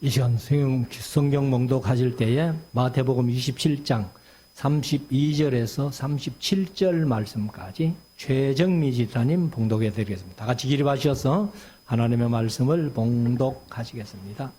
이 시간 성경 봉독하실 때에 마태복음 27장 32절에서 37절 말씀까지 최정미 집사님 봉독해 드리겠습니다. 다 같이 기립하셔서 하나님의 말씀을 봉독하시겠습니다.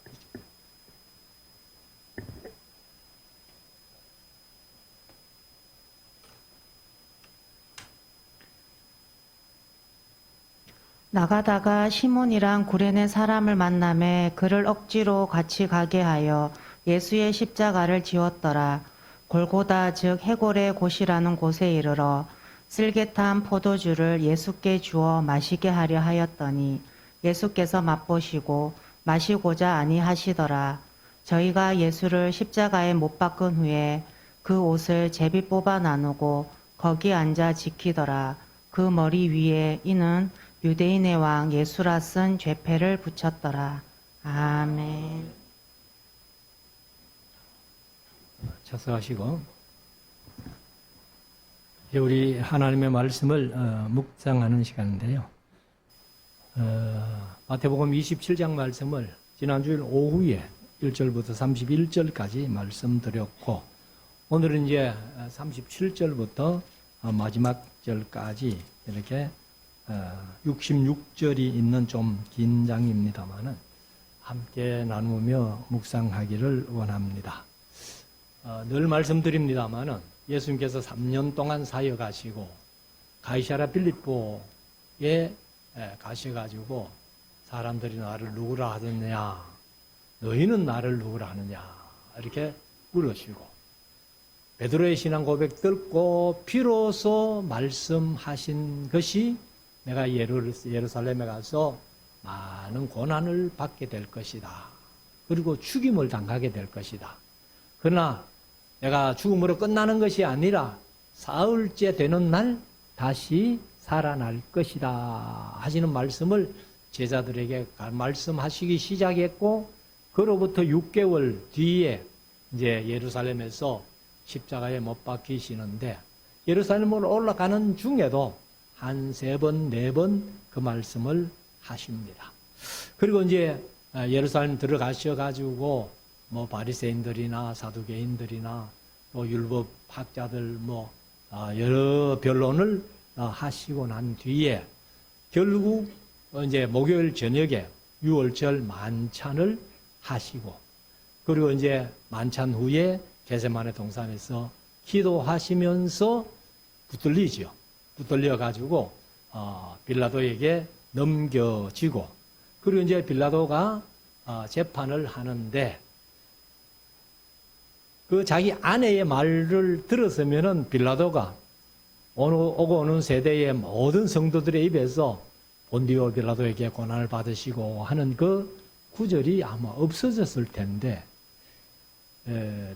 나가다가 시몬이란 구레네 사람을 만나매 그를 억지로 같이 가게 하여 예수의 십자가를 지었더라. 골고다 즉 해골의 곳이라는 곳에 이르러 쓸개탄 포도주를 예수께 주어 마시게 하려 하였더니 예수께서 맛보시고 마시고자 아니하시더라. 저희가 예수를 십자가에 못 박은 후에 그 옷을 제비 뽑아 나누고 거기 앉아 지키더라. 그 머리 위에 이는 유대인의 왕 예수라 쓴 죄패를 붙였더라. 아멘. 착석하시고 이제 우리 하나님의 말씀을 묵상하는 시간인데요. 마태복음 27장 말씀을 지난주일 오후에 1절부터 31절까지 말씀드렸고 오늘은 이제 37절부터 마지막 절까지 이렇게 66절이 있는 좀 긴 장입니다만은 함께 나누며 묵상하기를 원합니다. 늘 말씀드립니다만은 예수님께서 3년 동안 사역하시고 가이사랴 빌립보에 가셔가지고 사람들이 나를 누구라 하느냐, 너희는 나를 누구라 하느냐 이렇게 물으시고 베드로의 신앙 고백 듣고 비로소 말씀하신 것이 내가 예루살렘에 가서 많은 고난을 받게 될 것이다. 그리고 죽임을 당하게 될 것이다. 그러나 내가 죽음으로 끝나는 것이 아니라 사흘째 되는 날 다시 살아날 것이다 하시는 말씀을 제자들에게 말씀하시기 시작했고 그로부터 6개월 뒤에 이제 예루살렘에서 십자가에 못 박히시는데 예루살렘으로 올라가는 중에도 한 3번, 4번 그 말씀을 하십니다. 그리고 이제 예루살렘 들어가셔가지고 뭐 바리새인들이나 사두개인들이나 또 율법 학자들 여러 변론을 하시고 난 뒤에 결국 이제 목요일 저녁에 유월절 만찬을 하시고 그리고 이제 만찬 후에 겟세마네 동산에서 기도하시면서 붙들려 가지고 빌라도에게 넘겨지고 그리고 이제 빌라도가 재판을 하는데 그 자기 아내의 말을 들었으면은 빌라도가 오고 오는 세대의 모든 성도들의 입에서 본디오 빌라도에게 고난을 받으시고 하는 그 구절이 아마 없어졌을 텐데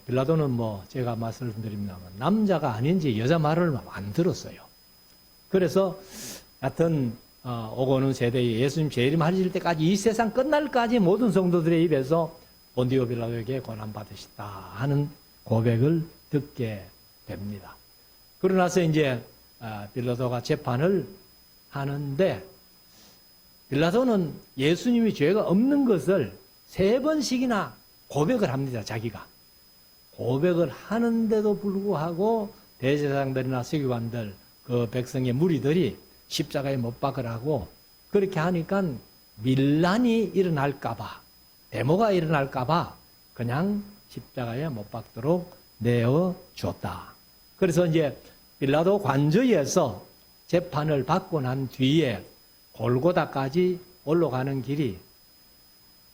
빌라도는 제가 말씀드립니다만 남자가 아닌지 여자 말을 안 들었어요. 그래서 하여튼 오고 오는 세대에 예수님 재림하실 때까지 이 세상 끝날까지 모든 성도들의 입에서 본디오 빌라도에게 고난 받으시다 하는 고백을 듣게 됩니다. 그러고 나서 이제 빌라도가 재판을 하는데 빌라도는 예수님이 죄가 없는 것을 3번씩이나 고백을 합니다. 자기가. 고백을 하는데도 불구하고 대제사장들이나 서기관들 그 백성의 무리들이 십자가에 못 박으라고 그렇게 하니까 밀란이 일어날까봐 데모가 일어날까봐 그냥 십자가에 못 박도록 내어줬다. 그래서 이제 빌라도 관저에서 재판을 받고 난 뒤에 골고다까지 올라가는 길이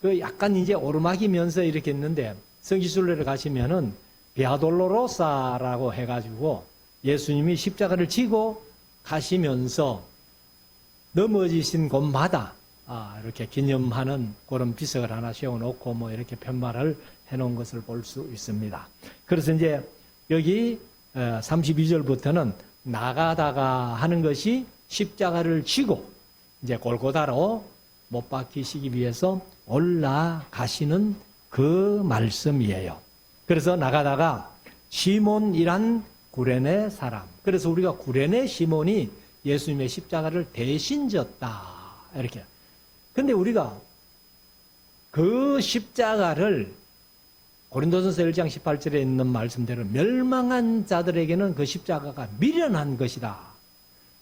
그 약간 이제 오르막이면서 이렇게 있는데 성지순례를 가시면은 비아돌로로사라고 해가지고 예수님이 십자가를 지고 가시면서 넘어지신 곳마다 이렇게 기념하는 그런 비석을 하나 세워놓고 이렇게 편말을 해놓은 것을 볼 수 있습니다. 그래서 이제 여기 32절부터는 나가다가 하는 것이 십자가를 지고 이제 골고다로 못 박히시기 위해서 올라가시는 그 말씀이에요. 그래서 나가다가 시몬이란 구레네 사람. 그래서 우리가 구레네 시몬이 예수님의 십자가를 대신 졌다. 이렇게. 근데 우리가 그 십자가를 고린도전서 1장 18절에 있는 말씀대로 멸망한 자들에게는 그 십자가가 미련한 것이다.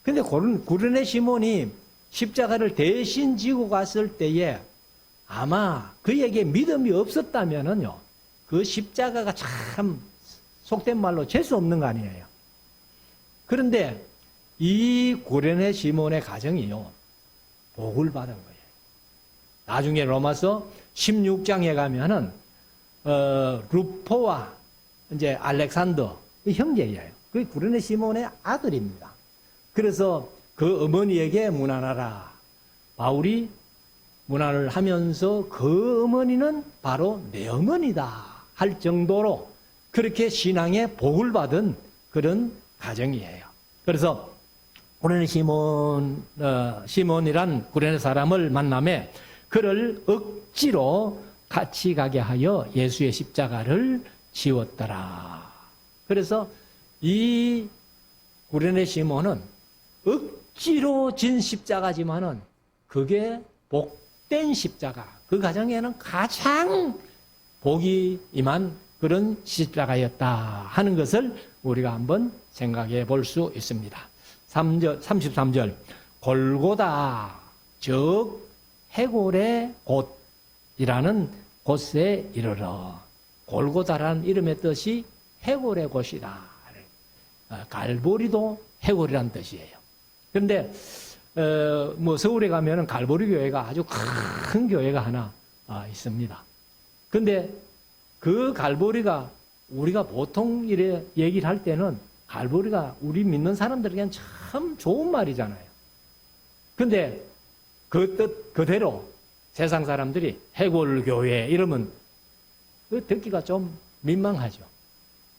근데 구레네 시몬이 십자가를 대신 지고 갔을 때에 아마 그에게 믿음이 없었다면은요, 그 십자가가 참 속된 말로 재수 없는 거 아니에요. 그런데 이 구레네 시몬의 가정이요, 복을 받은 거예요. 나중에 로마서 16장에 가면은 루포와 이제 알렉산더 그 형제예요. 그 구레네 시몬의 아들입니다. 그래서 그 어머니에게 문안하라. 바울이 문안을 하면서 그 어머니는 바로 내 어머니다 할 정도로 그렇게 신앙의 복을 받은 그런 가정이에요. 그래서 구레네 시몬이란 구레네 사람을 만남에 그를 억지로 같이 가게 하여 예수의 십자가를 지웠더라. 그래서 이 구레네 시몬은 억지로 진 십자가지만은 그게 복된 십자가, 그 가정에는 가장 복이 임한 그런 십자가였다 하는 것을 우리가 한번 생각해 볼 수 있습니다. 33절 골고다 즉 해골의 곳이라는 곳에 이르러. 골고다라는 이름의 뜻이 해골의 곳이다. 갈보리도 해골이라는 뜻이에요. 그런데 뭐 서울에 가면은 갈보리 교회가 아주 큰 교회가 하나 있습니다. 근데 그 갈보리가 우리가 보통 이래 얘기를 할 때는 갈보리가 우리 믿는 사람들에게는 참 좋은 말이잖아요. 근데 그 뜻 그대로 세상 사람들이 해골교회 이러면 그 듣기가 좀 민망하죠.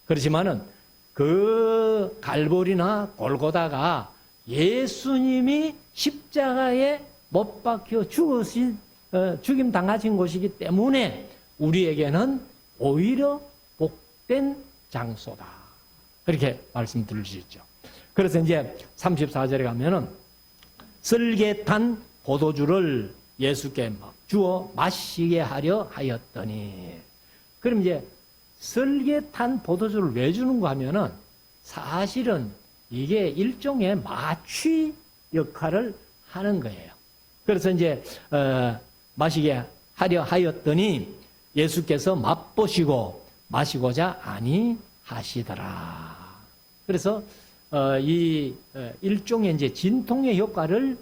그렇지만은 그 갈보리나 골고다가 예수님이 십자가에 못 박혀 죽임 당하신 곳이기 때문에 우리에게는 오히려 복된 장소다. 그렇게 말씀드릴 수 있죠. 그래서 이제 34절에 가면은 쓸개 탄 포도주를 예수께 주어 마시게 하려 하였더니. 그럼 이제 쓸개 탄 포도주를 왜 주는가 하면은 사실은 이게 일종의 마취 역할을 하는 거예요. 그래서 이제 마시게 하려 하였더니 예수께서 맛보시고 마시고자 아니하시더라. 그래서 이 일종의 이제 진통의 효과를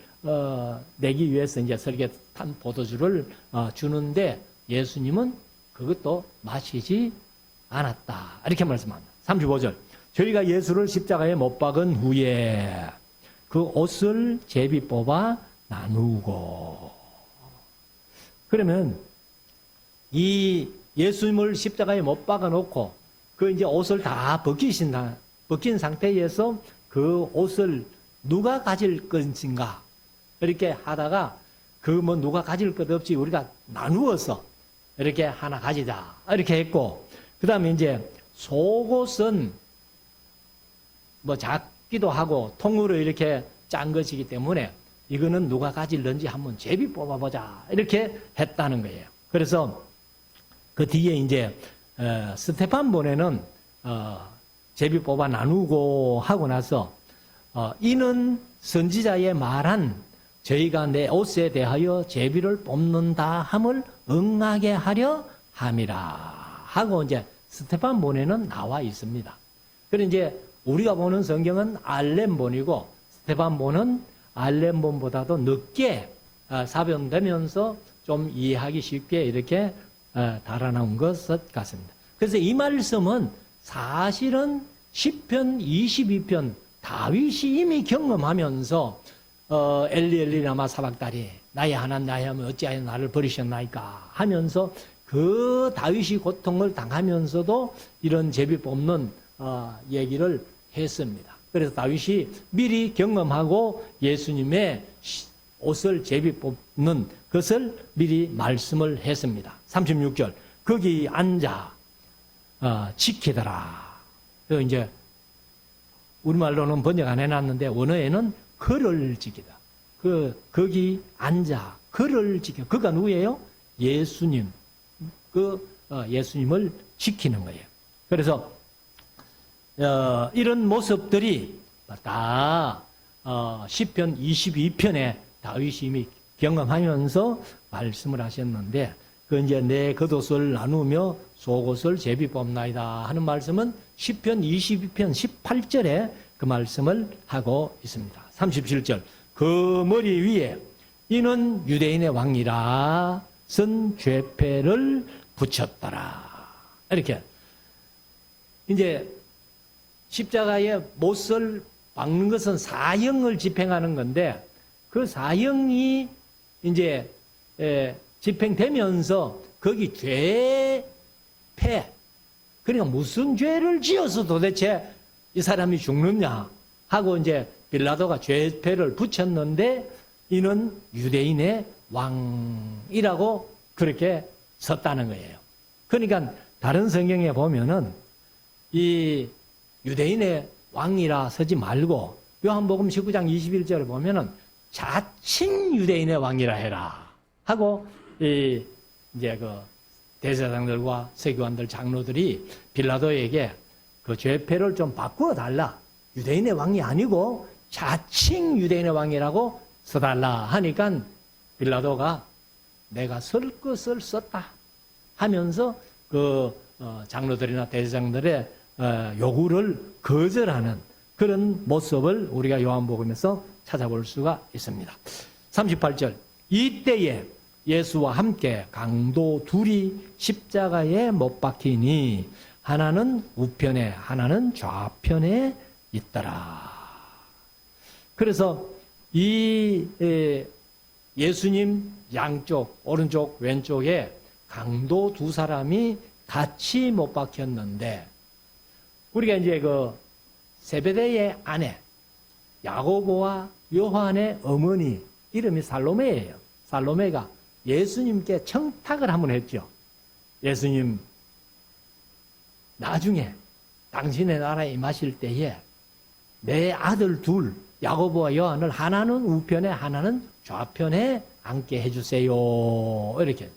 내기 위해서 이제 설계탄 포도주를 주는데 예수님은 그것도 마시지 않았다. 이렇게 말씀합니다. 35절. 저희가 예수를 십자가에 못 박은 후에 그 옷을 제비 뽑아 나누고. 그러면 이 예수님을 십자가에 못 박아 놓고 그 이제 옷을 다 벗긴 상태에서 그 옷을 누가 가질 것인가 이렇게 하다가 그 뭐 누가 가질 것 없이 우리가 나누어서 이렇게 하나 가지자 이렇게 했고, 그 다음에 이제 속옷은 뭐 작기도 하고 통으로 이렇게 짠 것이기 때문에 이거는 누가 가질런지 한번 제비 뽑아보자 이렇게 했다는 거예요. 그래서 그 뒤에 이제 스테판본에는 제비 뽑아 나누고 하고 나서 이는 선지자의 말한 저희가 내 옷에 대하여 제비를 뽑는다 함을 응하게 하려 함이라 하고 이제 스테판본에는 나와 있습니다. 그런데 이제 우리가 보는 성경은 알렘본이고 스테판본은 알렘본보다도 늦게 사변되면서 좀 이해하기 쉽게 이렇게 달아나온 것 같습니다. 그래서 이 말씀은 사실은 시편 22편 다윗이 이미 경험하면서 엘리 라마 사박다리 나의 하나님 나의 하나님 어찌하여 나를 버리셨나이까 하면서 그 다윗이 고통을 당하면서도 이런 제비 뽑는 얘기를 했습니다. 그래서 다윗이 미리 경험하고 예수님의 옷을 제비 뽑는 것을 미리 말씀을 했습니다. 36절 거기 앉아 지키더라. 이제 우리말로는 번역 안 해놨는데 원어에는 그를 지키다. 거기 앉아 그를 지켜. 그가 누구예요? 예수님, 예수님을 지키는 거예요. 그래서 이런 모습들이 다 시편 22편에 다윗이 이미 경험하면서 말씀을 하셨는데, 그 이제 내 겉옷을 나누며 속옷을 제비 뽑나이다 하는 말씀은 시편 22편 18절에 그 말씀을 하고 있습니다. 37절, 그 머리 위에 이는 유대인의 왕이라 쓴 죄패를 붙였더라. 이렇게 이제 십자가에 못을 박는 것은 사형을 집행하는 건데, 그 사형이 이제 집행되면서 거기 죄패, 그러니까 무슨 죄를 지어서 도대체 이 사람이 죽느냐 하고 이제 빌라도가 죄패를 붙였는데, 이는 유대인의 왕이라고 그렇게 썼다는 거예요. 그러니까 다른 성경에 보면은 이 유대인의 왕이라 쓰지 말고 요한복음 19장 21절에 보면은 자칭 유대인의 왕이라 해라 하고 이제 그 대제사장들과 서기관들 장로들이 빌라도에게 그 죄패를 좀 바꾸어 달라. 유대인의 왕이 아니고 자칭 유대인의 왕이라고 써달라 하니까 빌라도가 내가 쓸 것을 썼다 하면서 그 장로들이나 대제사장들의 요구를 거절하는 그런 모습을 우리가 요한복음에서 찾아볼 수가 있습니다. 38절, 이때에 예수와 함께 강도 둘이 십자가에 못 박히니 하나는 우편에 하나는 좌편에 있더라. 그래서 이 예수님 양쪽 오른쪽 왼쪽에 강도 두 사람이 같이 못 박혔는데, 우리가 이제 그 세베대의 아내 야고보와 요한의 어머니 이름이 살로메예요. 살로메가 예수님께 청탁을 한번 했죠. 예수님, 나중에 당신의 나라에 임하실 때에 내 아들 둘 야고보와 요한을 하나는 우편에 하나는 좌편에 앉게 해주세요. 이렇게.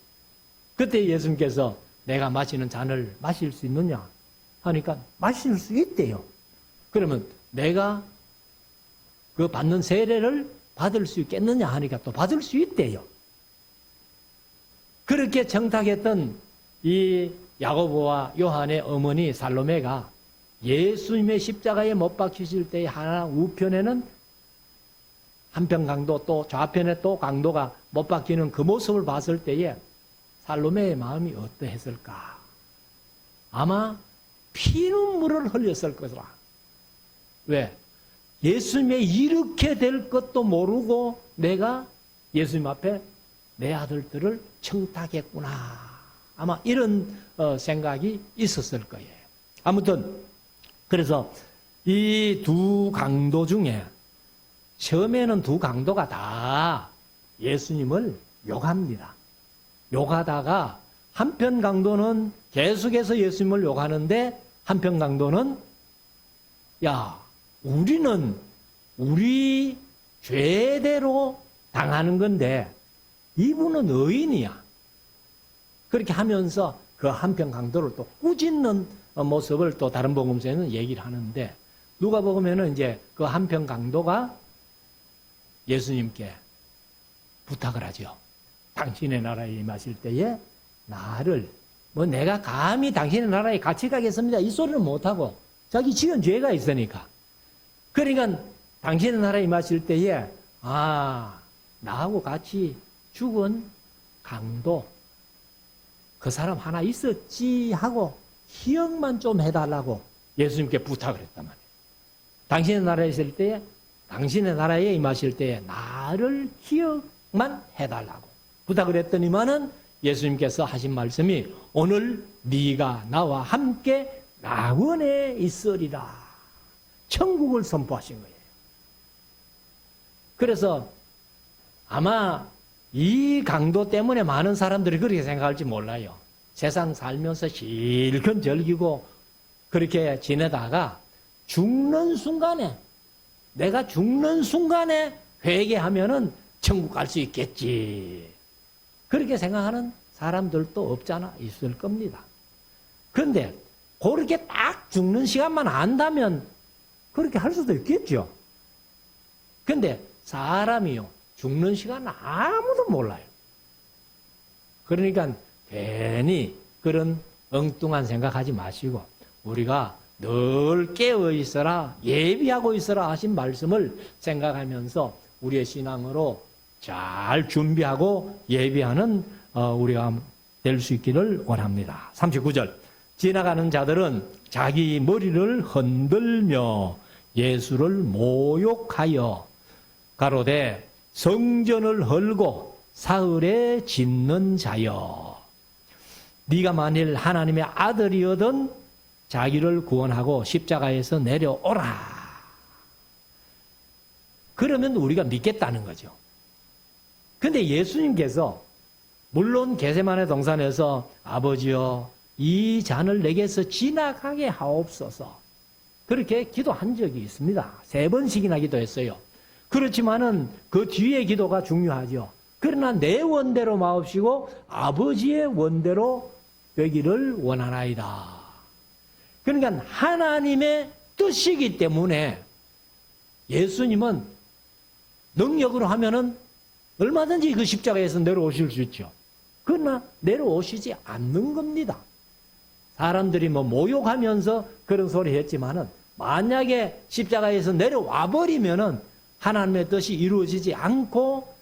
그때 예수님께서 내가 마시는 잔을 마실 수 있느냐 하니까 마실 수 있대요. 그러면 내가 그 받는 세례를 받을 수 있겠느냐 하니까 또 받을 수 있대요. 그렇게 청탁했던 이 야고보와 요한의 어머니 살로메가 예수님의 십자가에 못 박히실 때에 하나 우편에는 한편 강도 또 좌편에 또 강도가 못 박히는 그 모습을 봤을 때에 살로메의 마음이 어떠했을까? 아마 피눈물을 흘렸을 것이라. 왜? 예수님의 이렇게 될 것도 모르고 내가 예수님 앞에 내 아들들을 청탁했구나. 아마 이런 생각이 있었을 거예요. 아무튼 그래서 이 두 강도 중에 처음에는 두 강도가 다 예수님을 욕합니다. 욕하다가 한편 강도는 계속해서 예수님을 욕하는데, 한편 강도는 야, 우리는 우리 죄대로 당하는 건데 이분은 의인이야. 그렇게 하면서 그 한편 강도를 또 꾸짖는 모습을 또 다른 복음서에는 얘기를 하는데, 누가복음에는 이제 그 한편 강도가 예수님께 부탁을 하죠. 당신의 나라에 임하실 때에 나를 내가 감히 당신의 나라에 같이 가겠습니다 이 소리는 못하고 자기 지은 죄가 있으니까, 그러니까 당신의 나라에 임하실 때에 나하고 같이 죽은 강도 그 사람 하나 있었지 하고 기억만 좀 해달라고 예수님께 부탁을 했단 말이에요. 당신의 나라에 있을 때에, 당신의 나라에 임하실 때에 나를 기억만 해달라고 부탁을 했더니만은 예수님께서 하신 말씀이 오늘 네가 나와 함께 낙원에 있으리라. 천국을 선포하신 거예요. 그래서 아마 이 강도 때문에 많은 사람들이 그렇게 생각할지 몰라요. 세상 살면서 실컷 즐기고 그렇게 지내다가 죽는 순간에, 내가 죽는 순간에 회개하면은 천국 갈 수 있겠지. 그렇게 생각하는 사람들도 없잖아 있을 겁니다. 그런데 그렇게 딱 죽는 시간만 안다면 그렇게 할 수도 있겠죠. 근데 사람이요, 죽는 시간 아무도 몰라요. 그러니까 괜히 그런 엉뚱한 생각하지 마시고 우리가 늘 깨어 있어라, 예비하고 있어라 하신 말씀을 생각하면서 우리의 신앙으로 잘 준비하고 예비하는 우리가 될 수 있기를 원합니다. 39절. 지나가는 자들은 자기 머리를 흔들며 예수를 모욕하여 가로되 성전을 헐고 사흘에 짓는 자여, 네가 만일 하나님의 아들이거든 자기를 구원하고 십자가에서 내려오라. 그러면 우리가 믿겠다는 거죠. 근데 예수님께서 물론 겟세마네 동산에서 아버지여 이 잔을 내게서 지나가게 하옵소서 그렇게 기도한 적이 있습니다. 3번씩이나 기도했어요. 그렇지만은 그 뒤에 기도가 중요하죠. 그러나 내 원대로 마옵시고 아버지의 원대로 되기를 원하나이다. 그러니까 하나님의 뜻이기 때문에 예수님은 능력으로 하면은 얼마든지 그 십자가에서 내려오실 수 있죠. 그러나 내려오시지 않는 겁니다. 사람들이 뭐 모욕하면서 그런 소리 했지만은 만약에 십자가에서 내려와 버리면은 하나님의 뜻이 이루어지지 않고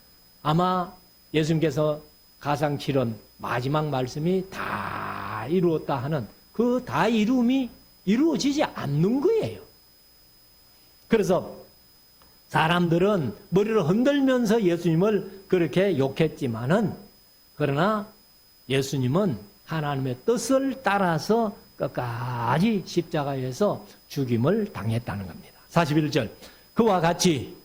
아마 예수님께서 가상칠언 마지막 말씀이 다 이루었다 하는 그 다 이루음이 이루어지지 않는 거예요. 그래서 사람들은 머리를 흔들면서 예수님을 그렇게 욕했지만은 그러나 예수님은 하나님의 뜻을 따라서 끝까지 십자가에서 죽임을 당했다는 겁니다. 41절. 그와 같이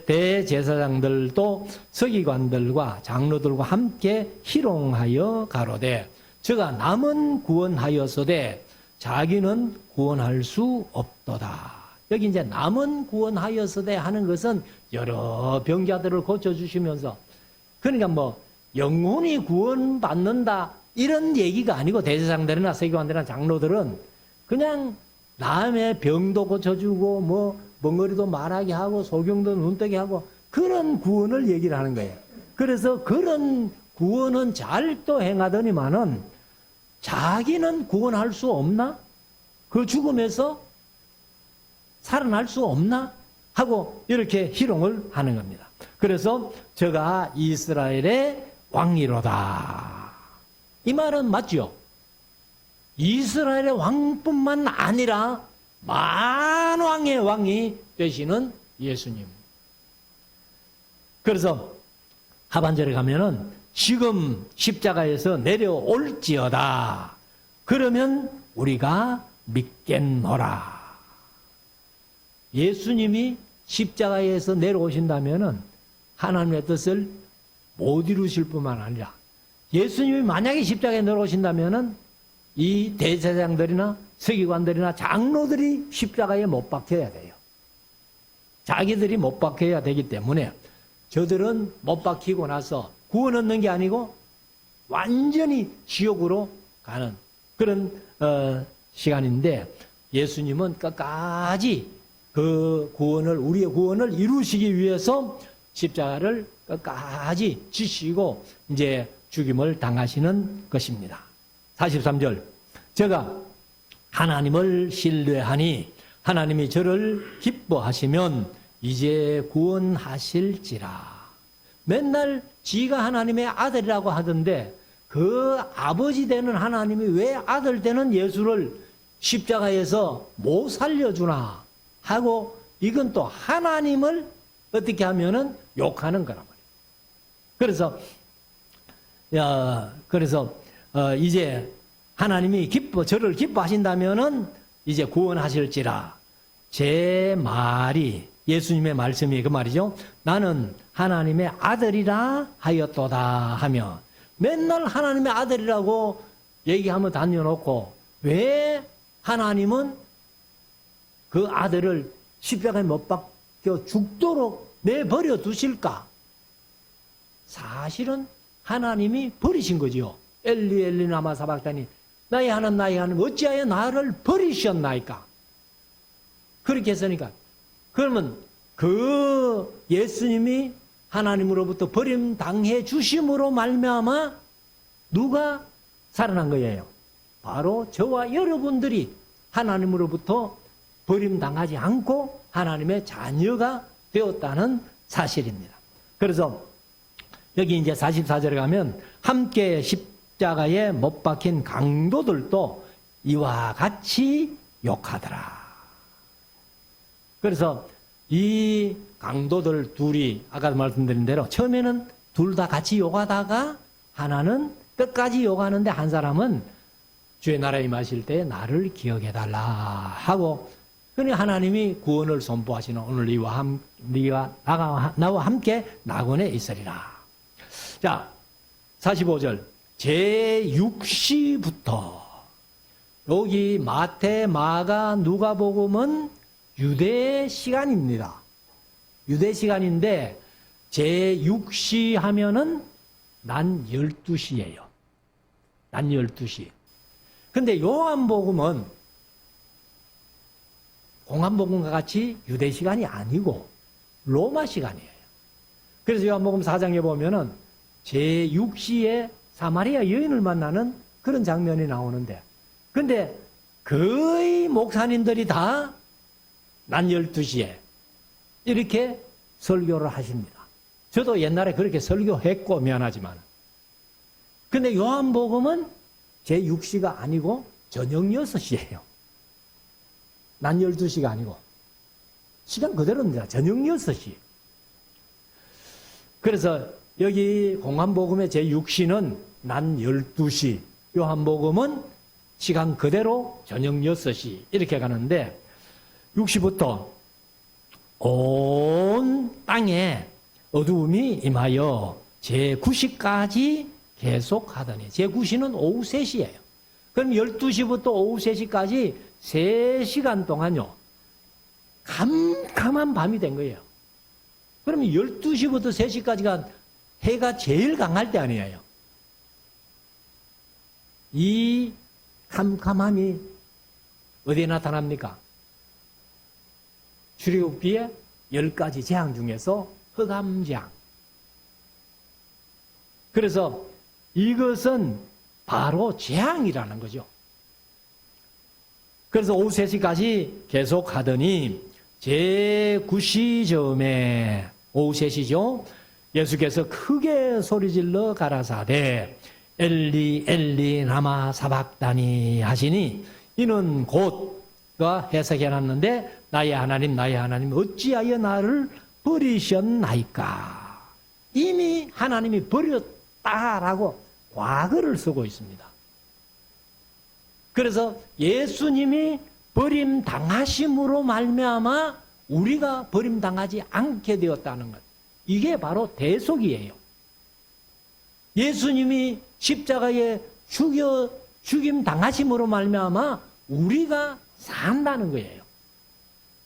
대제사장들도 서기관들과 장로들과 함께 희롱하여 가로되 저가 남은 구원하였으되 자기는 구원할 수 없도다. 여기 이제 남은 구원하였으되 하는 것은 여러 병자들을 고쳐주시면서 그러니까 뭐 영혼이 구원받는다 이런 얘기가 아니고 대제사장들이나 서기관들이나 장로들은 그냥 남의 병도 고쳐주고 뭐 멍어리도 말하게 하고 소경도 눈뜨게 하고 그런 구원을 얘기를 하는 거예요. 그래서 그런 구원은 잘 또 행하더니만은 자기는 구원할 수 없나? 그 죽음에서 살아날 수 없나? 하고 이렇게 희롱을 하는 겁니다. 그래서 저가 이스라엘의 왕이로다. 이 말은 맞죠? 이스라엘의 왕뿐만 아니라 만왕의 왕이 되시는 예수님. 그래서 하반절에 가면은 지금 십자가에서 내려올지어다. 그러면 우리가 믿겠노라. 예수님이 십자가에서 내려오신다면은 하나님의 뜻을 못 이루실 뿐만 아니라 예수님이 만약에 십자가에 내려오신다면은 이 대제사장들이나 서기관들이나 장로들이 십자가에 못 박혀야 돼요. 자기들이 못 박혀야 되기 때문에 저들은 못 박히고 나서 구원 얻는 게 아니고 완전히 지옥으로 가는 그런 시간인데 예수님은 끝까지 그 구원을 우리의 구원을 이루시기 위해서 십자가를 끝까지 지시고 이제 죽임을 당하시는 것입니다. 43절. 제가 하나님을 신뢰하니 하나님이 저를 기뻐하시면 이제 구원하실지라. 맨날 지가 하나님의 아들이라고 하던데 그 아버지 되는 하나님이 왜 아들 되는 예수를 십자가에서 못 살려주나 하고 이건 또 하나님을 어떻게 하면은 욕하는 거란 말이에요. 그래서 이제 하나님이 저를 기뻐하신다면은 이제 구원하실지라. 제 말이 예수님의 말씀이 그 말이죠. 나는 하나님의 아들이라 하였도다 하며 맨날 하나님의 아들이라고 얘기하면 다녀놓고 왜 하나님은 그 아들을 십자가에 못 박혀 죽도록 내버려 두실까? 사실은 하나님이 버리신 거지요. 엘리 엘리 라마 사박다니 나의 하나님 어찌하여 나를 버리셨나이까. 그렇게 했으니까 그러면 그 예수님이 하나님으로부터 버림당해 주심으로 말미암아 누가 살아난 거예요? 바로 저와 여러분들이 하나님으로부터 버림당하지 않고 하나님의 자녀가 되었다는 사실입니다. 그래서 여기 이제 44절에 가면 함께 십자가에 못 박힌 강도들도 이와 같이 욕하더라. 그래서 이 강도들 둘이 아까도 말씀드린 대로 처음에는 둘 다 같이 욕하다가 하나는 끝까지 욕하는데 한 사람은 주의 나라에 임하실 때 나를 기억해달라 하고 그러니 하나님이 구원을 선포하시는 오늘 네가 나와 함께 낙원에 있으리라. 자, 45절 제6시부터 여기 마태, 마가, 누가복음은 유대 시간입니다. 유대 시간인데 제6시 하면은 난 12시예요. 난 12시. 근데 요한복음은 공안복음과 같이 유대 시간이 아니고 로마 시간이에요. 그래서 요한복음 4장에 보면은 제6시에 사마리아 여인을 만나는 그런 장면이 나오는데 근데 거의 목사님들이 다 난 12시에 이렇게 설교를 하십니다. 저도 옛날에 그렇게 설교했고 미안하지만 근데 요한복음은 제6시가 아니고 저녁 6시예요. 난 12시가 아니고 시간 그대로입니다. 저녁 6시. 그래서 여기 공안복음의 제6시는 난 12시, 요한복음은 시간 그대로 저녁 6시 이렇게 가는데 6시부터 온 땅에 어두움이 임하여 제9시까지 계속하더니 제9시는 오후 3시예요. 그럼 12시부터 오후 3시까지 3시간 동안요. 캄캄한 밤이 된 거예요. 그러면 12시부터 3시까지가 해가 제일 강할 때 아니에요. 이 캄캄함이 어디에 나타납니까? 출애굽기의 10가지 재앙 중에서 흑암재앙. 그래서 이것은 바로 재앙이라는 거죠. 그래서 오후 3시까지 계속 하더니 제9시쯤에 오후 3시죠. 예수께서 크게 소리질러 가라사대 엘리 엘리 라마 사박다니 하시니 이는 곧가 해석해놨는데 나의 하나님 어찌하여 나를 버리셨나이까. 이미 하나님이 버렸다라고 과거를 쓰고 있습니다. 그래서 예수님이 버림당하심으로 말미암아 우리가 버림당하지 않게 되었다는 것. 이게 바로 대속이에요. 예수님이 십자가에 죽임 당하심으로 말미암아 우리가 산다는 거예요.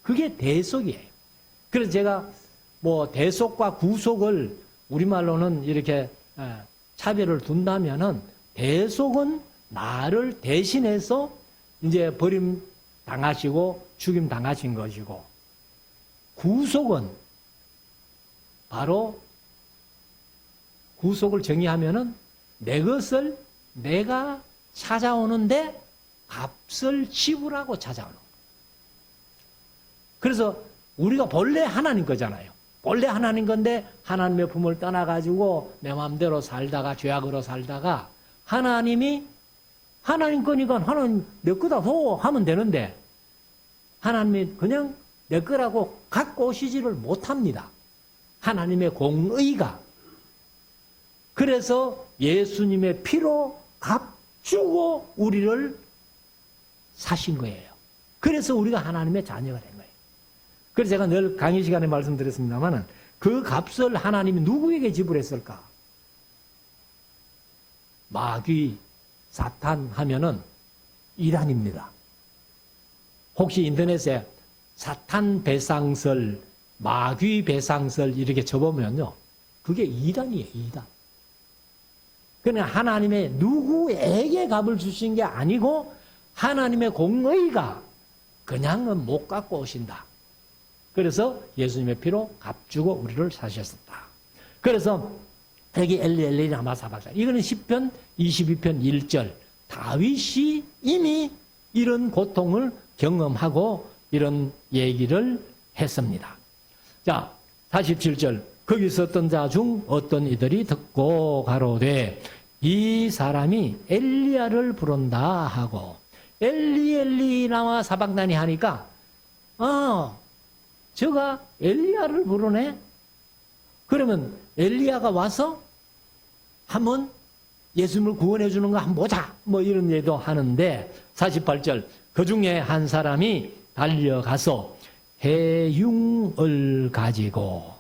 그게 대속이에요. 그래서 제가 대속과 구속을 우리말로는 이렇게 차별을 둔다면은 대속은 나를 대신해서 이제 버림 당하시고 죽임 당하신 것이고 구속은 바로 구속을 정의하면은 내 것을 내가 찾아오는데 값을 지불하고 찾아오는 거예요. 그래서 우리가 본래 하나님 거잖아요. 본래 하나님 건데 하나님의 품을 떠나가지고 내 마음대로 살다가 죄악으로 살다가 하나님이 하나님 거니까 하나님 내 거다 하면 되는데 하나님이 그냥 내 거라고 갖고 오시지를 못합니다. 하나님의 공의가. 그래서 예수님의 피로 값주고 우리를 사신 거예요. 그래서 우리가 하나님의 자녀가 된 거예요. 그래서 제가 늘 강의 시간에 말씀드렸습니다만 그 값을 하나님이 누구에게 지불했을까? 마귀, 사탄 하면은 이단입니다. 혹시 인터넷에 사탄 배상설, 마귀 배상설 이렇게 쳐보면요. 그게 이단이에요, 이단. 그러나 하나님의 누구에게 값을 주신 게 아니고 하나님의 공의가 그냥은 못 갖고 오신다. 그래서 예수님의 피로 값주고 우리를 사셨었다. 그래서 여기 엘리 라마 사박산, 이거는 시편 22편 1절, 다윗이 이미 이런 고통을 경험하고 이런 얘기를 했습니다. 자, 47절, 거기 있었던 자 중 어떤 이들이 듣고 가로되 이 사람이 엘리야를 부른다 하고, 엘리 라마 사박단이 하니까 저가 엘리야를 부르네? 그러면 엘리야가 와서 한번 예수님을 구원해 주는 거 한번 보자, 뭐 이런 얘기도 하는데, 48절, 그 중에 한 사람이 달려가서 해융을 가지고,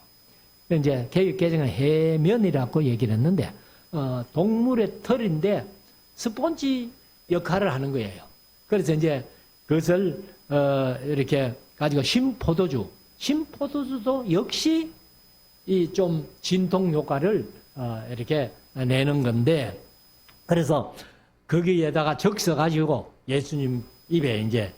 이제 개정은 해면이라고 얘기를 했는데, 동물의 털인데 스폰지 역할을 하는 거예요. 그래서 이제 그것을 이렇게 가지고 신포도주도 역시 이 좀 진통 효과를 이렇게 내는 건데, 그래서 거기에다가 적셔 가지고 예수님 입에 이제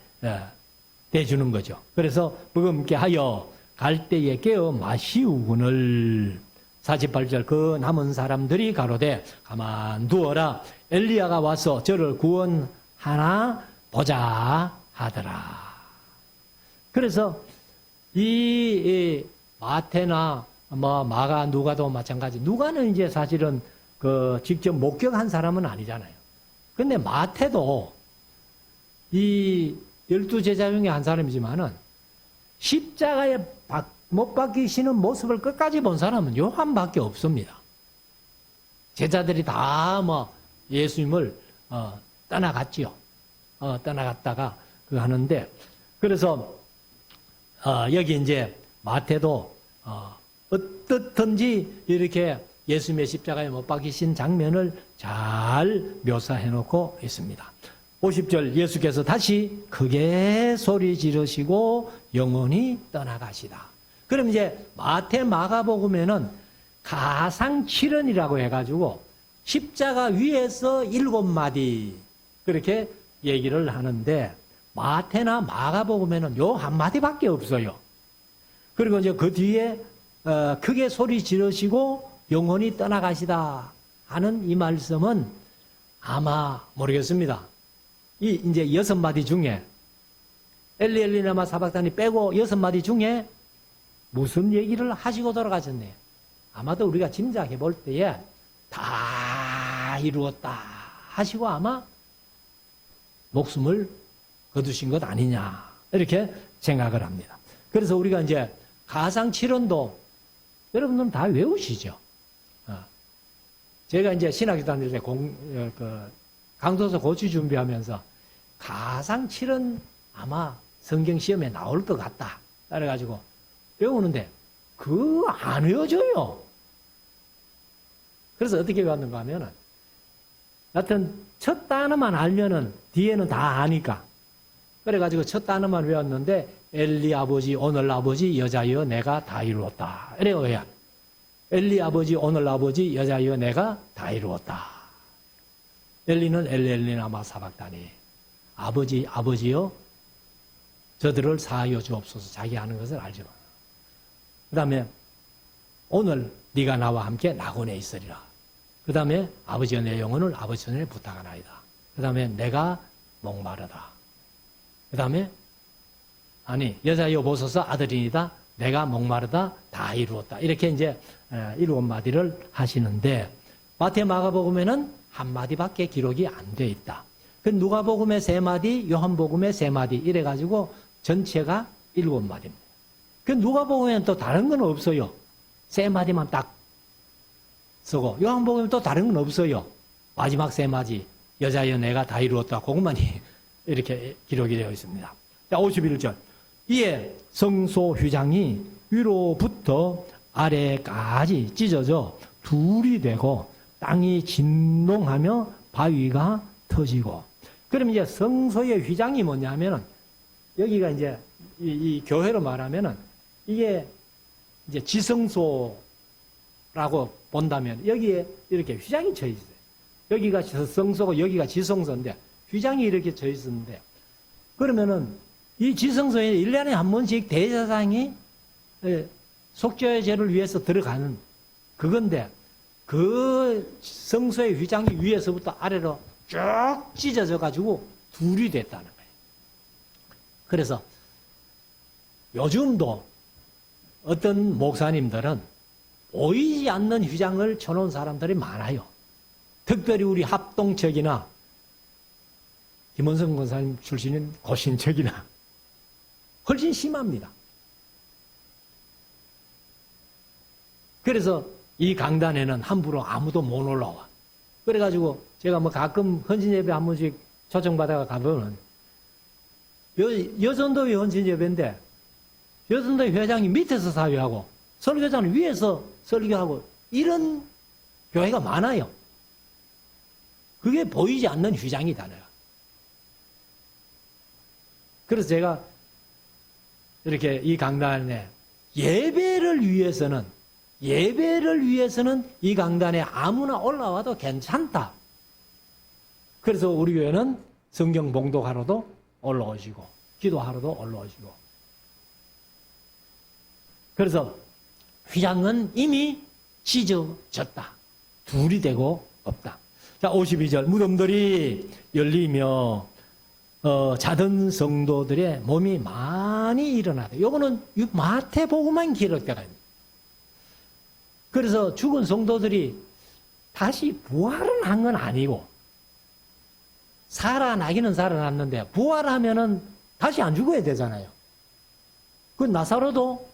대주는 거죠. 그래서 먹음께 하여 갈 때에 깨어 마시우거늘. 48절, 그 남은 사람들이 가로되 가만두어라, 엘리야가 와서 저를 구원하나 보자 하더라. 그래서 이 마태나 뭐 마가, 누가도 마찬가지. 누가는 이제 사실은 그 직접 목격한 사람은 아니잖아요. 근데 마태도 이 12제자 중에 한 사람이지만은 십자가에 못 박히시는 모습을 끝까지 본 사람은 요한밖에 없습니다. 제자들이 다 뭐 예수님을 떠나갔지요. 떠나갔다가 그거 하는데, 그래서 여기 이제 마태도 어떻든지 이렇게 예수님의 십자가에 못 박히신 장면을 잘 묘사해 놓고 있습니다. 50절, 예수께서 다시 크게 소리 지르시고 영원히 떠나가시다. 그럼 이제 마태, 마가복음에는 가상칠언이라고 해가지고 십자가 위에서 7마디 그렇게 얘기를 하는데, 마태나 마가복음에는 요 한마디밖에 없어요. 그리고 이제 그 뒤에 크게 소리 지르시고 영원히 떠나가시다 하는 이 말씀은 아마 모르겠습니다. 이 이제 6마디 중에 엘리 라마 사박단이 빼고 6마디 중에 무슨 얘기를 하시고 돌아가셨네. 아마도 우리가 짐작해 볼 때에 다 이루었다 하시고 아마 목숨을 거두신 것 아니냐 이렇게 생각을 합니다. 그래서 우리가 이제 가상칠언도 여러분들은 다 외우시죠. 제가 이제 신학교 다닐 때 강도서 고시 준비하면서 가상칠언 아마 성경 시험에 나올 것 같다 그래가지고 외우는데 그거 안 외워져요. 그래서 어떻게 외웠는가 하면은, 여하튼 첫 단어만 알면은 뒤에는 다 아니까. 그래가지고 첫 단어만 외웠는데, 엘리 아버지, 오늘 아버지, 여자여 내가 다 이루었다. 이래요, 왜? 엘리 아버지, 오늘 아버지, 여자여 내가 다 이루었다. 엘리는 엘리나마 사박다니. 아버지여, 저들을 사하여 주옵소서. 자기 하는 것을 알지만. 그 다음에 오늘 네가 나와 함께 낙원에 있으리라. 그 다음에 아버지여 내 영혼을 아버지 손에 부탁하나이다. 그 다음에 내가 목마르다. 그 다음에 여자여 보소서 아들이니다. 내가 목마르다. 다 이루었다. 이렇게 이제 7마디를 하시는데, 마태 마가복음에는 1마디밖에 기록이 안 돼 있다. 그 누가복음에 3마디, 요한복음에 3마디 이래가지고 전체가 7마디입니다. 그 누가복음에는 또 다른 건 없어요. 3마디만 딱 쓰고, 요한복음에는 또 다른 건 없어요. 마지막 3마디, 여자여 내가 다 이루었다. 그것만 이렇게 기록이 되어 있습니다. 자, 51절. 이에 성소 휘장이 위로부터 아래까지 찢어져 둘이 되고 땅이 진동하며 바위가 터지고. 그럼 이제 성소의 휘장이 뭐냐면은, 여기가 이제 이 교회로 말하면은 이게 이제 지성소라고 본다면 여기에 이렇게 휘장이 쳐 있어요. 여기가 성소고 여기가 지성소인데 휘장이 이렇게 져 있었는데 그러면은 이 지성소에 1년에 한 번씩 대제사장이 속죄의 죄를 위해서 들어가는 그건데 그 성소의 휘장이 위에서부터 아래로 쭉 찢어져 가지고 둘이 됐다는 거예요. 그래서 요즘도 어떤 목사님들은 보이지 않는 휘장을 쳐놓은 사람들이 많아요. 특별히 우리 합동측이나 김원성 권사님 출신인 고신측이나 훨씬 심합니다. 그래서 이 강단에는 함부로 아무도 못 올라와. 그래가지고 제가 뭐 가끔 헌신 예배 한 번씩 초청받아가 가보면 여전도회 헌신 예배인데 여전도회 회장이 밑에서 사회하고 설교자는 위에서 설교하고 이런 교회가 많아요. 그게 보이지 않는 휘장이다. 내가. 그래서 제가 이렇게 이 강단에 예배를 위해서는 이 강단에 아무나 올라와도 괜찮다. 그래서 우리 교회는 성경 봉독하러도 올라오시고 기도하러도 올라오시고 그래서 휘장은 이미 찢어졌다. 둘이 되고 없다. 자, 52절 무덤들이 열리며 자던 성도들의 몸이 많이 일어나다. 요거는 마태복음만 기록되어 있습니다. 그래서 죽은 성도들이 다시 부활은 한 건 아니고 살아나기는 살아났는데 부활하면은 다시 안 죽어야 되잖아요. 그 나사로도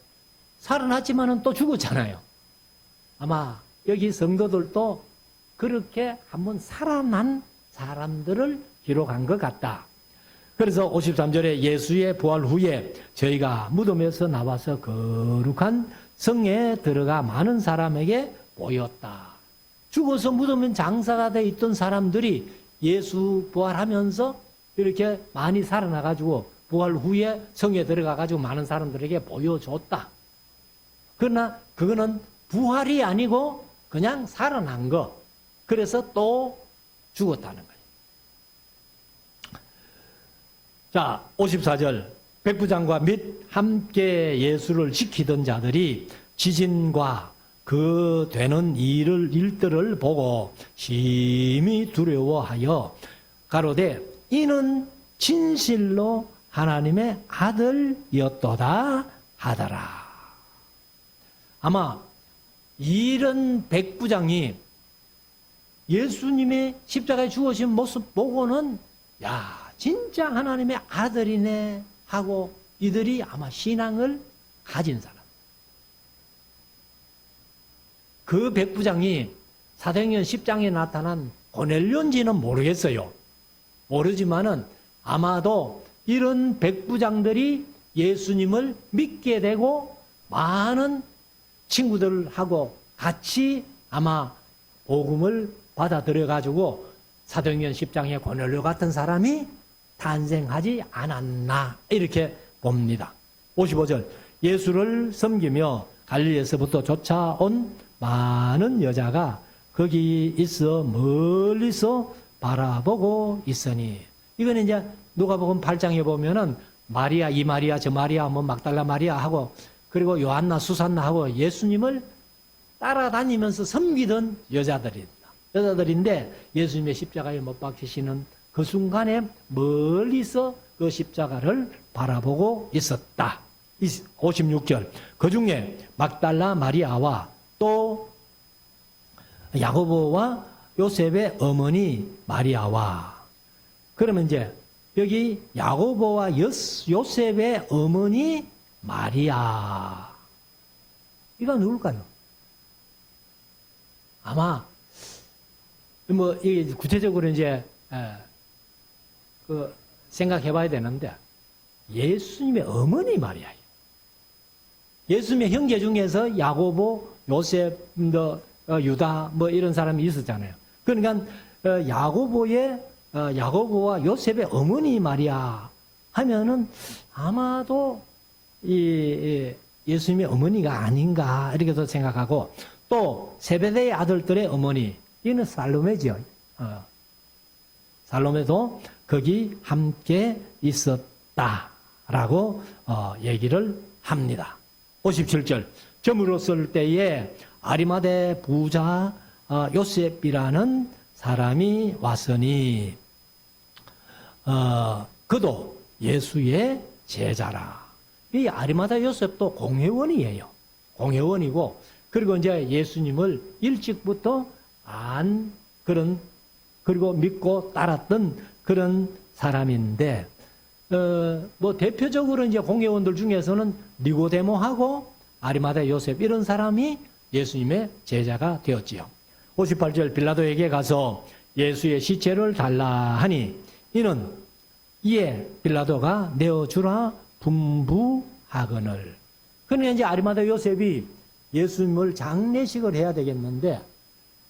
살아났지만은 또 죽었잖아요. 아마 여기 성도들도 그렇게 한번 살아난 사람들을 기록한 것 같다. 그래서 53절에 예수의 부활 후에 저희가 무덤에서 나와서 거룩한 성에 들어가 많은 사람에게 보였다. 죽어서 무덤에 장사가 돼 있던 사람들이 예수 부활하면서 이렇게 많이 살아나가지고 부활 후에 성에 들어가가지고 많은 사람들에게 보여줬다. 그러나 그거는 부활이 아니고 그냥 살아난 거. 그래서 또 죽었다는 거예요. 자, 54절. 백부장과 및 함께 예수를 지키던 자들이 지진과 그 되는 일들을 보고 심히 두려워하여 가로되 이는 진실로 하나님의 아들이었도다 하더라. 아마 이런 백부장이 예수님의 십자가에 죽으신 모습 보고는 야 진짜 하나님의 아들이네 하고 이들이 아마 신앙을 가진 사람. 그 백부장이 사도행전 10장에 나타난 고넬료인지는 모르겠어요. 모르지만은 아마도 이런 백부장들이 예수님을 믿게 되고 많은 친구들하고 같이 아마 복음을 받아들여가지고 사도행전 10장에 고넬료 같은 사람이 탄생하지 않았나 이렇게 봅니다. 55절 예수를 섬기며 갈릴리에서부터 쫓아온 많은 여자가 거기 있어 멀리서 바라보고 있으니 이거는 이제 누가복음 8장에 보면은 마리아 이 마리아 저 마리아 뭐 막달라 마리아 하고 그리고 요한나 수산나 하고 예수님을 따라다니면서 섬기던 여자들인데 예수님의 십자가에 못 박히시는 그 순간에 멀리서 그 십자가를 바라보고 있었다. 56절 그 중에 막달라 마리아와 또 야고보와 요셉의 어머니 마리아와 그러면 이제 여기 야고보와 요셉의 어머니 마리아 이건 누굴까요? 아마 뭐 이게 구체적으로 이제 그 생각해봐야 되는데 예수님의 어머니 마리아예요. 예수님의 형제 중에서 야고보, 요셉, 유다 뭐 이런 사람이 있었잖아요. 그러니까 야고보와 요셉의 어머니 마리아 하면은 아마도 이 예수님의 어머니가 아닌가 이렇게도 생각하고 또 세베대의 아들들의 어머니 이는 살로메죠. 살로메도 거기 함께 있었다라고 얘기를 합니다. 57절 저물었을 때에 아리마대 부자 요셉이라는 사람이 왔으니 그도 예수의 제자라. 이 아리마대 요셉도 공회원이에요. 공회원이고 그리고 이제 예수님을 일찍부터 그리고 믿고 따랐던 그런 사람인데 뭐 대표적으로 이제 공회원들 중에서는 니고데모하고 아리마대 요셉 이런 사람이 예수님의 제자가 되었지요. 58절 빌라도에게 가서 예수의 시체를 달라 하니 이는 이에 빌라도가 내어주라 분부하거늘. 그러니까 이제 아리마대 요셉이 예수님을 장례식을 해야 되겠는데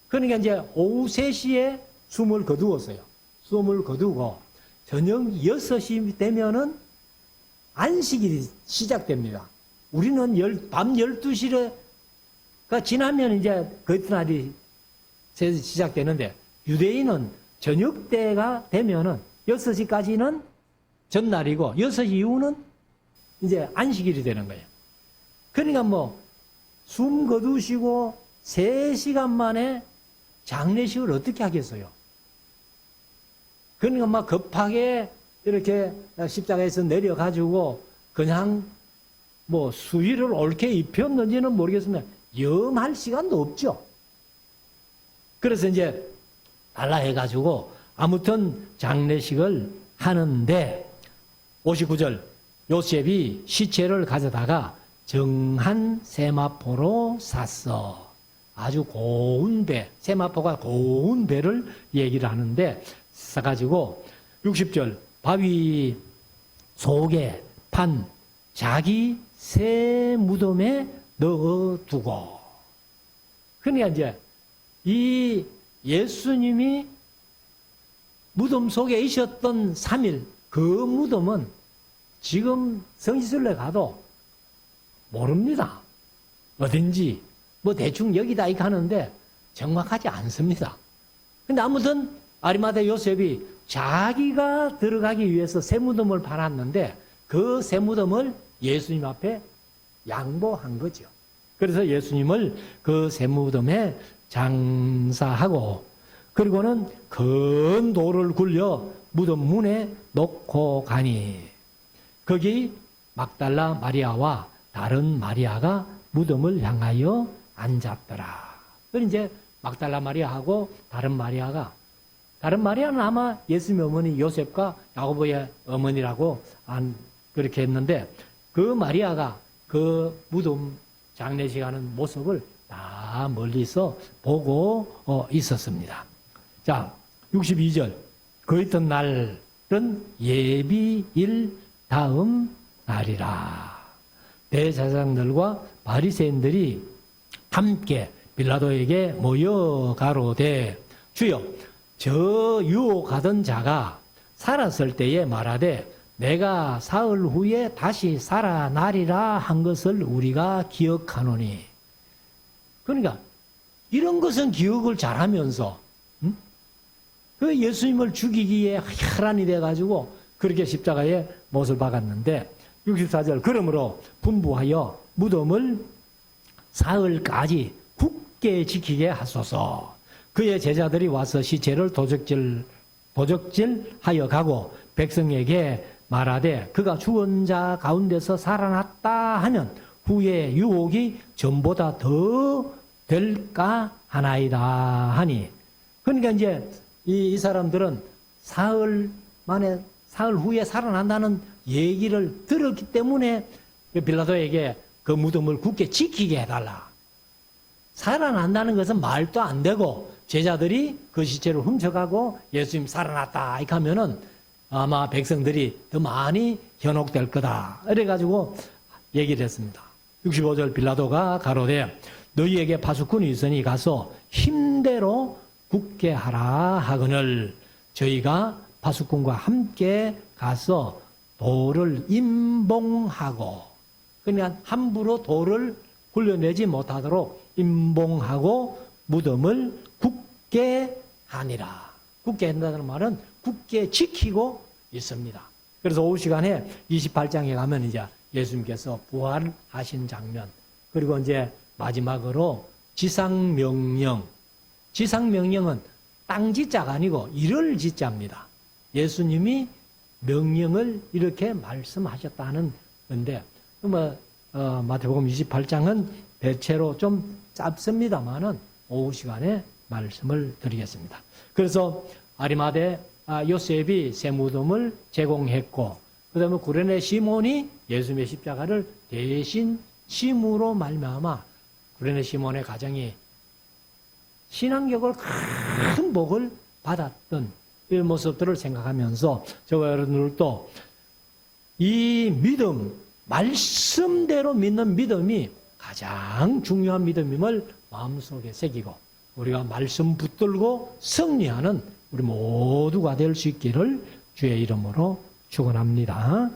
그러니까 이제 오후 3시에 숨을 거두었어요. 숨을 거두고 저녁 6시 되면은 안식일이 시작됩니다. 우리는 밤 12시가 지나면 이제 그 날이 시작되는데 유대인은 저녁 때가 되면은 6시까지는 전날이고 6시 이후는 이제 안식일이 되는 거예요. 그러니까 뭐 숨 거두시고 3시간 만에 장례식을 어떻게 하겠어요? 그러니까 막 급하게 이렇게 십자가에서 내려가지고 그냥 뭐 수의를 옳게 입혔는지는 모르겠습니다. 염할 시간도 없죠. 그래서 이제 달라 해가지고 아무튼 장례식을 하는데 59절 요셉이 시체를 가져다가 정한 세마포로 샀어. 아주 고운 배, 세마포가 고운 배를 얘기를 하는데 싸가지고 60절 바위 속에 판 자기 새 무덤에 넣어두고. 그러니까 이제 이 예수님이 무덤 속에 있었던 3일 그 무덤은 지금 성지순례 가도 모릅니다. 어딘지 뭐 대충 여기다 이렇게 하는데 정확하지 않습니다. 근데 아무튼 아리마대 요셉이 자기가 들어가기 위해서 새 무덤을 팔았는데 그 새 무덤을 예수님 앞에 양보한 거죠. 그래서 예수님을 그 새 무덤에 장사하고 그리고는 큰 돌을 굴려 무덤 문에 놓고 가니 거기 막달라 마리아와 다른 마리아가 무덤을 향하여 앉았더라. 그럼 이제 막달라 마리아하고 다른 마리아는 아마 예수님의 어머니 요셉과 야고보의 어머니라고 그렇게 했는데 그 마리아가 그 무덤 장례식 하는 모습을 다 멀리서 보고 있었습니다. 자, 62절. 그 있던 날은 예비일 다음 날이라. 대제사장들과 바리새인들이 함께 빌라도에게 모여 가로되 주여 저 유혹하던 자가 살았을 때에 말하되 내가 사흘 후에 다시 살아나리라 한 것을 우리가 기억하노니. 그러니까 이런 것은 기억을 잘하면서 그 예수님을 죽이기에 혈안이 돼가지고 그렇게 십자가에 못을 박았는데 64절 그러므로 분부하여 무덤을 사흘까지 굳게 지키게 하소서. 그의 제자들이 와서 시체를 도적질하여 가고 백성에게 말하되 그가 죽은 자 가운데서 살아났다 하면 후에 유혹이 전보다 더 될까 하나이다 하니. 그러니까 이제 이 사람들은 사흘 후에 살아난다는 얘기를 들었기 때문에 빌라도에게 그 무덤을 굳게 지키게 해달라. 살아난다는 것은 말도 안 되고 제자들이 그 시체를 훔쳐가고 예수님 살아났다 이렇게 하면은 아마 백성들이 더 많이 현혹될 거다. 그래가지고 얘기를 했습니다. 65절 빌라도가 가로되 너희에게 파수꾼이 있으니 가서 힘대로 굳게 하라 하거늘 저희가 파수꾼과 함께 가서 돌을 임봉하고 그냥 함부로 돌을 굴려내지 못하도록 임봉하고 무덤을 굳게 하니라. 굳게 한다는 말은 굳게 지키고 있습니다. 그래서 오후 시간에 28장에 가면 이제 예수님께서 부활하신 장면, 그리고 이제 마지막으로 지상명령. 지상명령은 땅 지자가 아니고 일을 지자입니다. 예수님이 명령을 이렇게 말씀하셨다는 건데, 마태복음 28장은 대체로 좀 짧습니다만은 오후 시간에 말씀을 드리겠습니다. 그래서 아리마대 요셉이 새 무덤을 제공했고, 그 다음에 구레네 시몬이 예수님의 십자가를 대신 심으로 말미암아 구레네 시몬의 가정이 신앙적으로 큰 복을 받았던 이 모습들을 생각하면서 저와 여러분들도 이 믿음, 말씀대로 믿는 믿음이 가장 중요한 믿음임을 마음속에 새기고 우리가 말씀 붙들고 승리하는 우리 모두가 될 수 있기를 주의 이름으로 축원합니다.